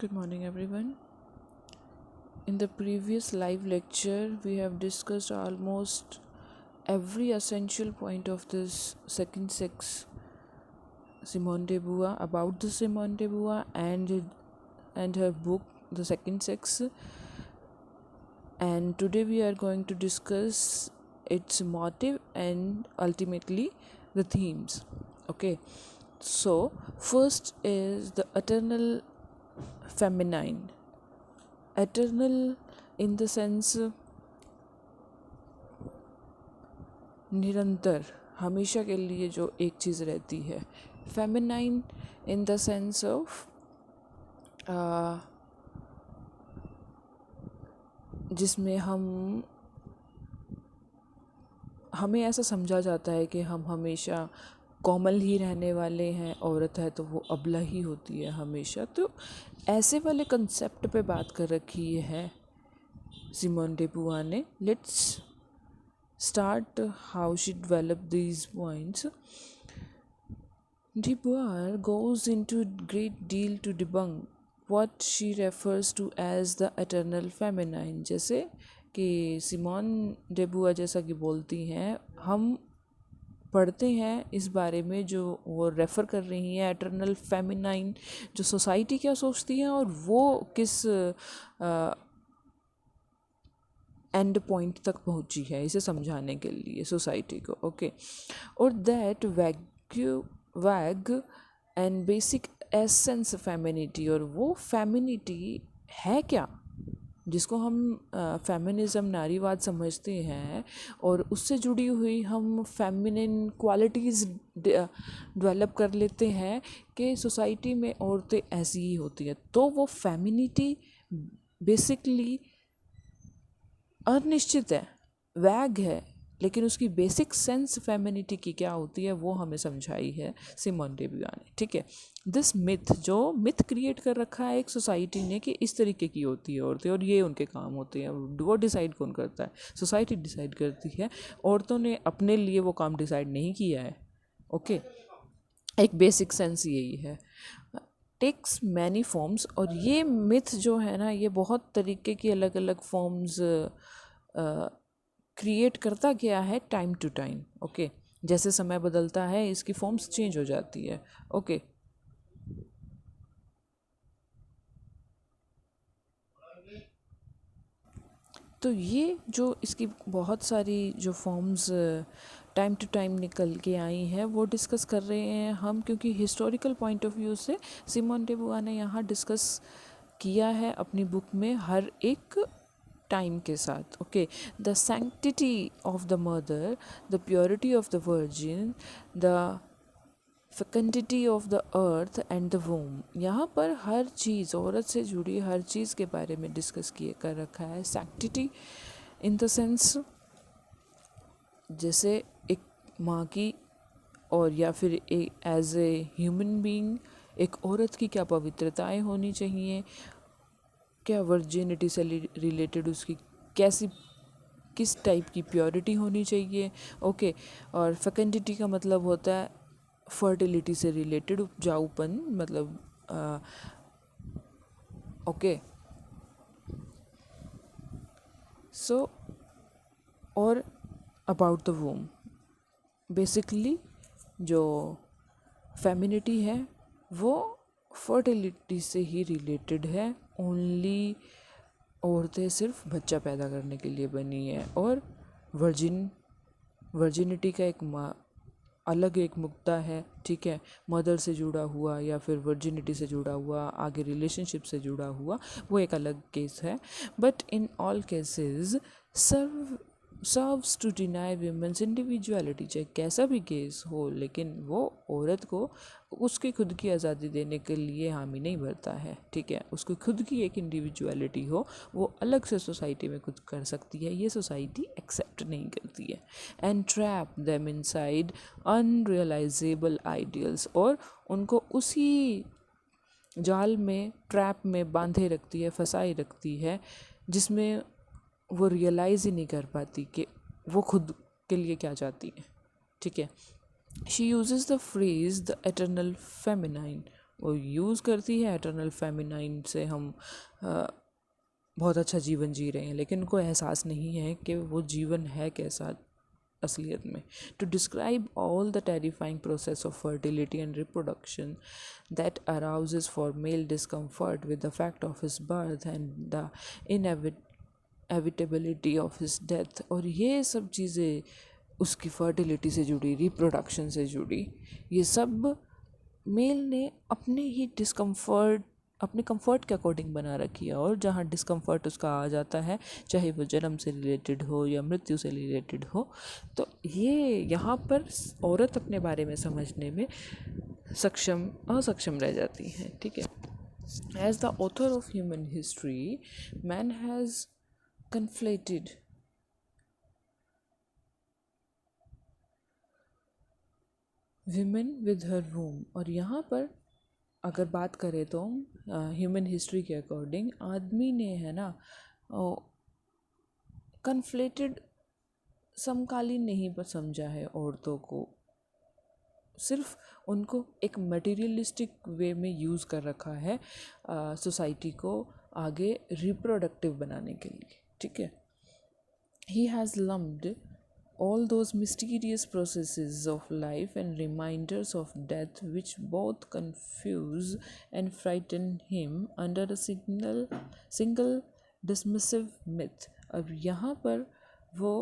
Good morning, everyone. In the previous live lecture, we have discussed almost every essential point of this second sex, Simone de Beauvoir, about the Simone de Beauvoir and her book, The Second Sex. And today we are going to discuss its motive and ultimately the themes. Okay, so first is the eternal feminine. Eternal in the sense निरंतर, हमेशा के लिए जो एक चीज़ रहती है. Feminine in the sense of जिसमें हमें ऐसा समझा जाता है कि हम हमेशा कोमल ही रहने वाले हैं. औरत है तो वो अबला ही होती है हमेशा. तो ऐसे वाले कंसेप्ट पे बात कर रखी है सिमोन डे बुआ ने. Let's start how she developed these points. De Beauvoir goes into great deal to debunk what she refers to as the eternal feminine. जैसे कि सिमोन डे बुआ जैसा कि बोलती हैं, हम पढ़ते हैं इस बारे में जो वो रेफ़र कर रही हैं एटर्नल फेमिनाइन, जो सोसाइटी क्या सोचती है और वो किस एंड पॉइंट तक पहुंची है इसे समझाने के लिए सोसाइटी को. ओके, और दैट वैग एंड बेसिक एसेंस फेमिनिटी, और वो फेमिनिटी है क्या जिसको हम फेमिनिज्म नारीवाद समझते हैं और उससे जुड़ी हुई हम फेमिनिन क्वालिटीज़ डेवलप कर लेते हैं कि सोसाइटी में औरतें ऐसी ही होती हैं. तो वो फेमिनिटी बेसिकली अनिश्चित है, वैग है, लेकिन उसकी बेसिक सेंस फेमिनिटी की क्या होती है वो हमें समझाई है सिमोन डे ब्यूवर ने. ठीक है, दिस मिथ, जो मिथ क्रिएट कर रखा है एक सोसाइटी ने कि इस तरीके की होती है औरतें और ये उनके काम होते हैं. वो डिसाइड कौन करता है? सोसाइटी डिसाइड करती है. औरतों ने अपने लिए वो काम डिसाइड नहीं किया है. ओके, एक बेसिक सेंस यही है. टेक्स मैनी फॉर्म्स, और ये मिथ जो है ना, ये बहुत तरीके की अलग अलग फॉर्म्स क्रिएट करता गया है टाइम टू टाइम. ओके, जैसे समय बदलता है इसकी फॉर्म्स चेंज हो जाती है. ओके, तो ये जो इसकी बहुत सारी जो फॉर्म्स टाइम टू टाइम निकल के आई हैं वो डिस्कस कर रहे हैं हम, क्योंकि हिस्टोरिकल पॉइंट ऑफ व्यू से सिमोन डे बुआ ने यहाँ डिस्कस किया है अपनी बुक में हर एक टाइम के साथ. Okay, the sanctity of the mother, the purity of the virgin, the फेकंडिटी of the earth and the वूम. यहाँ पर हर चीज़, औरत से जुड़ी हर चीज़ के बारे में डिस्कस किए कर रखा है. सैंक्टिटी इन द सेंस जैसे एक माँ की, और या फिर एक एज ए ह्यूमन बीइंग एक औरत की क्या पवित्रताएं होनी चाहिए, क्या वर्जिनिटी से रिलेटेड उसकी कैसी किस टाइप की प्योरिटी होनी चाहिए. ओके, और फेकंडिटी का मतलब होता है फर्टिलिटी से रिलेटेड, उपजाऊपन, मतलब ओके. सो और अबाउट द वूम, बेसिकली जो फेमिनिटी है वो फर्टिलिटी से ही रिलेटेड है. ओनली औरतें सिर्फ बच्चा पैदा करने के लिए बनी है, और वर्जिनिटी का एक अलग एक मुद्दा है. ठीक है, मदर से जुड़ा हुआ या फिर वर्जिनिटी से जुड़ा हुआ, आगे रिलेशनशिप से जुड़ा हुआ, वो एक अलग केस है. But in all cases serves to deny women's individuality. चाहे कैसा भी केस हो, लेकिन वो औरत को उसकी खुद की आज़ादी देने के लिए हामी नहीं भरता है. ठीक है, उसको खुद की एक इंडिविजुअलिटी हो, वो अलग से सोसाइटी में कुछ कर सकती है, ये सोसाइटी एक्सेप्ट नहीं करती है. And trap them inside unrealisable ideals, और उनको उसी जाल में, ट्रैप में बांधे रखती है, फंसाई रखती है, जिसमें वो रियलाइज़ ही नहीं कर पाती कि वो खुद के लिए क्या चाहती है. ठीक है, she uses the phrase the eternal feminine. वो यूज़ करती है एटर्नल फेमिनाइन से हम बहुत अच्छा जीवन जी रहे हैं, लेकिन उनको एहसास नहीं है कि वो जीवन है कैसा असलियत में. To describe all the terrifying process of fertility and reproduction that arouses for male discomfort with the fact of his birth and the inevitability of his death. और ये सब चीज़ें उसकी फर्टिलिटी से जुड़ी, रिप्रोडक्शन से जुड़ी, ये सब मेल ने अपने ही डिस्कम्फर्ट, अपने कंफर्ट के अकॉर्डिंग बना रखी है. और जहाँ डिस्कम्फर्ट उसका आ जाता है, चाहे वो जन्म से रिलेटेड हो या मृत्यु से रिलेटेड हो, तो ये यहाँ पर औरत अपने बारे में समझने में असक्षम रह जाती हैं. ठीक है. As the author of human history, man has conflated women with her womb. और यहाँ पर अगर बात करें तो ह्यूमन हिस्ट्री के अकॉर्डिंग आदमी ने, है ना, कन्फ्लेटेड, समकालीन नहीं पर समझा है औरतों को, सिर्फ उनको एक मटेरियलिस्टिक वे में यूज़ कर रखा है सोसाइटी को आगे रिप्रोडक्टिव बनाने के लिए. ठीक है. He has lumped all those mysterious processes of life and reminders of death which both confuse and frighten him under a single dismissive myth. अब यहाँ पर वो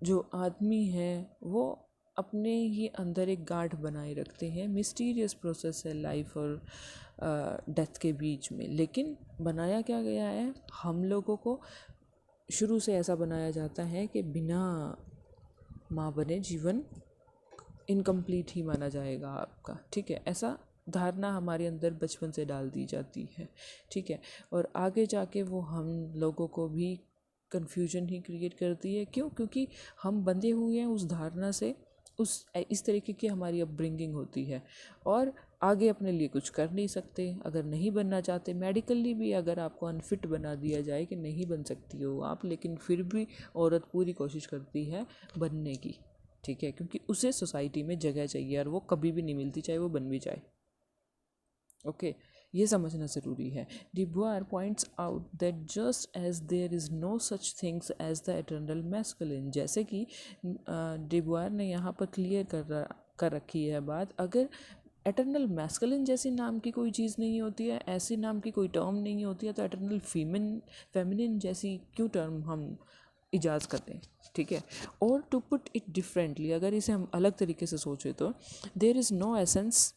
जो आदमी है वो अपने ही अंदर एक गांठ बनाए रखते हैं. मिस्टीरियस प्रोसेस है लाइफ और डेथ के बीच में, लेकिन बनाया क्या गया है, हम लोगों को शुरू से ऐसा बनाया जाता है कि बिना माँ बने जीवन इनकम्प्लीट ही माना जाएगा आपका. ठीक है. ऐसा धारणा हमारे अंदर बचपन से डाल दी जाती है. ठीक है. और आगे जाके वो हम लोगों को भी कन्फ्यूजन ही क्रिएट करती है. क्यों? क्योंकि हम बंधे हुए हैं उस धारणा से, इस तरीके की हमारी अपब्रिंगिंग होती है, और आगे अपने लिए कुछ कर नहीं सकते. अगर नहीं बनना चाहते, मेडिकली भी अगर आपको अनफिट बना दिया जाए कि नहीं बन सकती हो आप, लेकिन फिर भी औरत पूरी कोशिश करती है बनने की. ठीक है. क्योंकि उसे सोसाइटी में जगह चाहिए और वो कभी भी नहीं मिलती, चाहे वो बन भी जाए. ओके. ये समझना ज़रूरी है. De Beauvoir points out that just as there is no such things as the eternal masculine. जैसे कि डिबुआर ने यहाँ पर क्लियर कर रखी है बात, अगर एटर्नल मैस्कुलिन जैसी नाम की कोई चीज़ नहीं होती है, ऐसी नाम की कोई टर्म नहीं होती है, तो एटर्नल फेमिनिन जैसी क्यों टर्म हम इजाज़ करते हैं. ठीक है. और टू पुट इट डिफरेंटली, अगर इसे हम अलग तरीके से सोचें तो there is no essence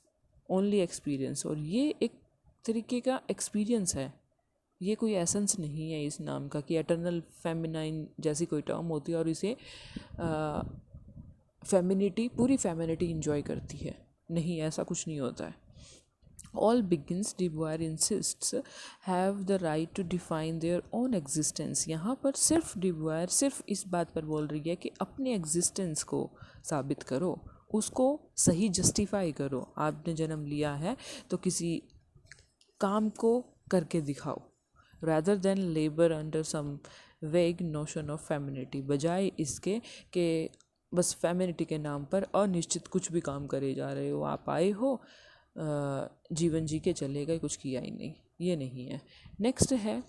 only experience. और ये एक तरीके का एक्सपीरियंस है, ये कोई एसेंस नहीं है इस नाम का कि एटर्नल फेमिनाइन जैसी कोई टर्म होती है और इसे फेमिनिटी, पूरी फेमिनिटी इंजॉय करती है. नहीं, ऐसा कुछ नहीं होता है. All begins, डिबुआर insists, have the right to define their own existence. यहाँ पर सिर्फ डिबुआर सिर्फ इस बात पर बोल रही है कि अपने एग्जिस्टेंस को साबित करो, उसको सही जस्टिफाई करो. आपने जन्म लिया है तो किसी काम को करके दिखाओ, rather than labor under some vague notion of femininity. बजाय इसके कि बस फेमिनिटी के नाम पर अनिश्चित कुछ भी काम करे जा रहे हो. आप आए हो, जीवन जी के चले गए, कुछ किया ही नहीं. ये नहीं है. नेक्स्ट है,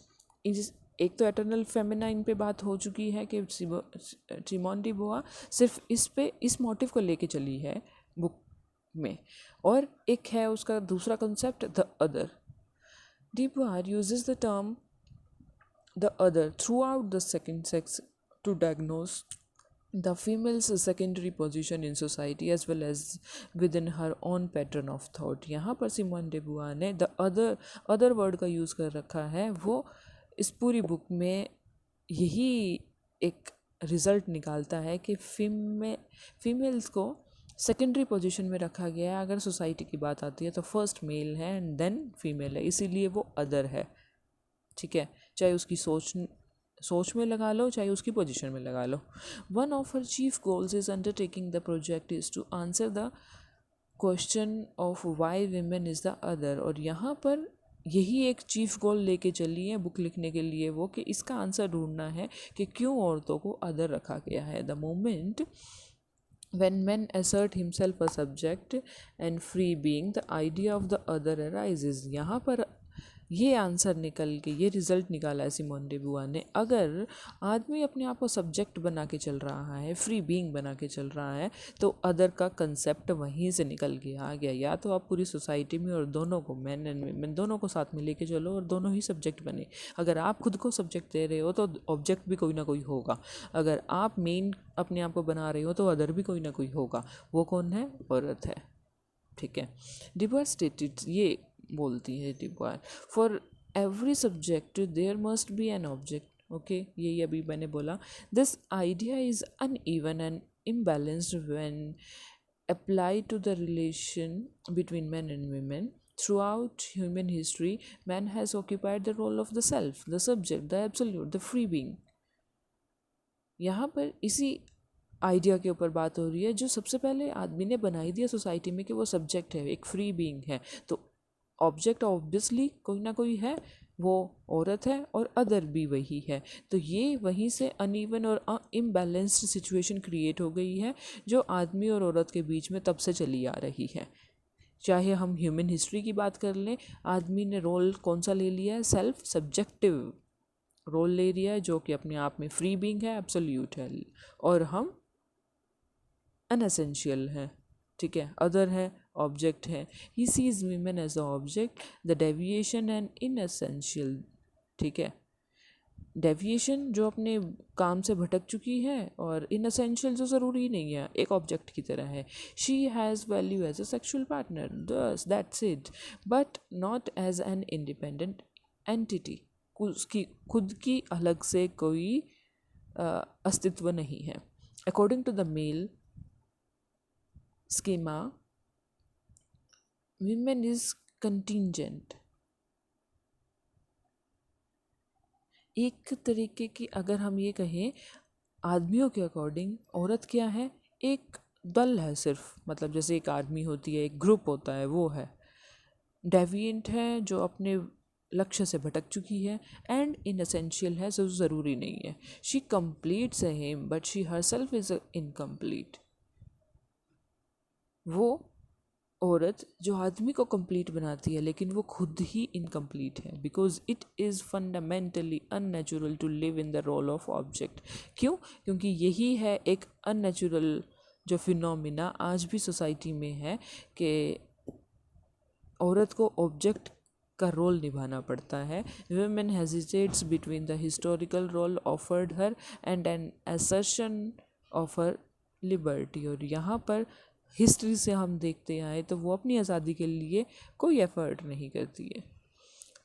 एक तो एटर्नल फेमिनाइन पे बात हो चुकी है कि सिमोन डी बोआ सिर्फ इस मोटिव को लेके चली है बुक में. और एक है उसका दूसरा concept, the other. De Beauvoir uses the term the other throughout the Second Sex to diagnose the female's secondary position in society as well as within her own pattern of thought. यहाँ पर Simone day बुआ ने the other word का use कर रखा है. वो इस पूरी बुक में यही एक रिज़ल्ट निकालता है कि फीमेल्स को सेकेंडरी पोजीशन में रखा गया है. अगर सोसाइटी की बात आती है तो फर्स्ट मेल है एंड देन फीमेल है, इसीलिए वो अदर है. ठीक है. चाहे उसकी सोच में लगा लो, चाहे उसकी पोजीशन में लगा लो. One of her chief goals is undertaking the project is to answer the question of why women is the other. और यहाँ पर यही एक चीफ गोल लेके चली है बुक लिखने के लिए वो, कि इसका आंसर ढूंढना है कि क्यों औरतों को अदर रखा गया है. The moment when man assert himself a subject and free being, the idea of the other arises. यहाँ पर ये आंसर निकल के ये रिजल्ट निकाला है सिमोन डे बुआ ने। अगर आदमी अपने आप को सब्जेक्ट बना के चल रहा है, फ्री बीइंग बना के चल रहा है, तो अदर का कंसेप्ट वहीं से निकल के आ गया। या तो आप पूरी सोसाइटी में और दोनों को, मैन एंड वीमेन दोनों को साथ में लेके चलो और दोनों ही सब्जेक्ट बने। अगर आप खुद को सब्जेक्ट दे रहे हो तो ऑब्जेक्ट भी कोई ना कोई होगा। अगर आप मेन अपने आप को बना रहे हो तो अदर भी कोई ना कोई होगा। वो कौन है? औरत है। ठीक है। डिबॉर स्टेटेड, ये बोलती है de Beauvoir, for every subject there must be an object. Okay, यही अभी मैंने बोला। This idea is uneven and imbalanced when applied to the relation between men and women. Throughout human history, man has occupied the role of the self, the subject, the absolute, the free being. यहाँ पर इसी idea के ऊपर बात हो रही है जो सबसे पहले आदमी ने बनाई दिया सोसाइटी में कि वो सब्जेक्ट है, एक फ्री बीइंग है। तो ऑब्जेक्ट ऑब्वियसली कोई ना कोई है, वो औरत है और अदर भी वही है। तो ये वहीं से अनइवन और इम्बैलेंस्ड सिचुएशन क्रिएट हो गई है जो आदमी और औरत के बीच में तब से चली आ रही है। चाहे हम ह्यूमन हिस्ट्री की बात कर लें, आदमी ने रोल कौन सा ले लिया है? सेल्फ सब्जेक्टिव रोल ले लिया है, जो कि अपने आप में फ्री बीइंग है, एब्सोल्यूट है, और हम अनएसेंशियल है। ठीक है, अदर है, ऑब्जेक्ट है। He sees women as a object, the deviation and inessential. ठीक है, डेविएशन जो अपने काम से भटक चुकी है, और इनएसेंशियल जो ज़रूरी नहीं है, एक ऑब्जेक्ट की तरह है। She has value as a sexual partner, thus that's it, but not as an independent entity. उसकी खुद की अलग से कोई अस्तित्व नहीं है। According to the male schema, women is contingent। एक तरीके की अगर हम ये कहें, आदमियों के अकॉर्डिंग औरत क्या है? एक दल है सिर्फ, मतलब जैसे एक आर्मी होती है, एक ग्रुप होता है, वो है। डेविएंट है जो अपने लक्ष्य से भटक चुकी है, एंड इनएसेंशियल है जो ज़रूरी नहीं है। She completes a him but she herself is incomplete. वो औरत जो आदमी को कंप्लीट बनाती है, लेकिन वो खुद ही इनकम्प्लीट है, because it is fundamentally unnatural to live in the role of object. क्यों? क्योंकि यही है एक अननेचुरल जो फिनोमिना आज भी सोसाइटी में है, कि औरत को ऑब्जेक्ट का रोल निभाना पड़ता है। Women hesitates between the historical role offered her and an assertion of her liberty. और यहाँ पर हिस्ट्री से हम देखते आए तो वो अपनी आज़ादी के लिए कोई एफर्ट नहीं करती है।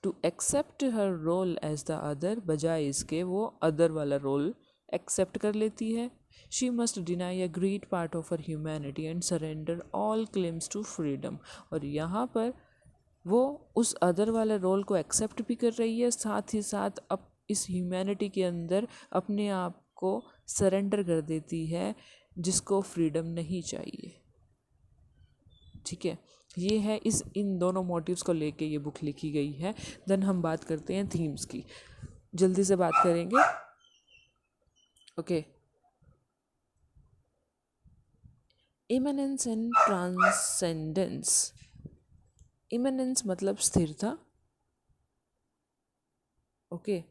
To accept her role as the other, बजाय इसके वो अदर वाला रोल एक्सेप्ट कर लेती है। She must deny a great part of her humanity and surrender all claims to freedom. और यहाँ पर वो उस अदर वाले रोल को एक्सेप्ट भी कर रही है, साथ ही साथ अब इस ह्यूमैनिटी के अंदर अपने आप को सरेंडर कर देती है, जिसको फ्रीडम नहीं चाहिए। ठीक है, ये है इस इन दोनों मोटिव्स को लेके ये बुक लिखी गई है। देन हम बात करते हैं थीम्स की, जल्दी से बात करेंगे। Okay, immanence and transcendence. Immanence मतलब स्थिरता, ओके,